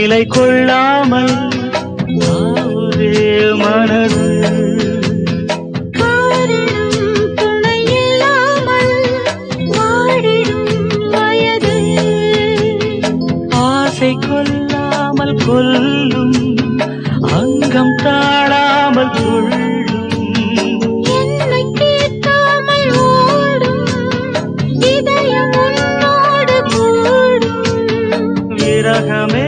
நிலை கொள்ளாமல் ஒரே மனது கொல்லாமல் கொல்லும் அங்கம் தாழாமல் கொள்ளும் என்னை கேட்காமல் ஓடும் இதயம் உன்னோடு கூடும் விரகமே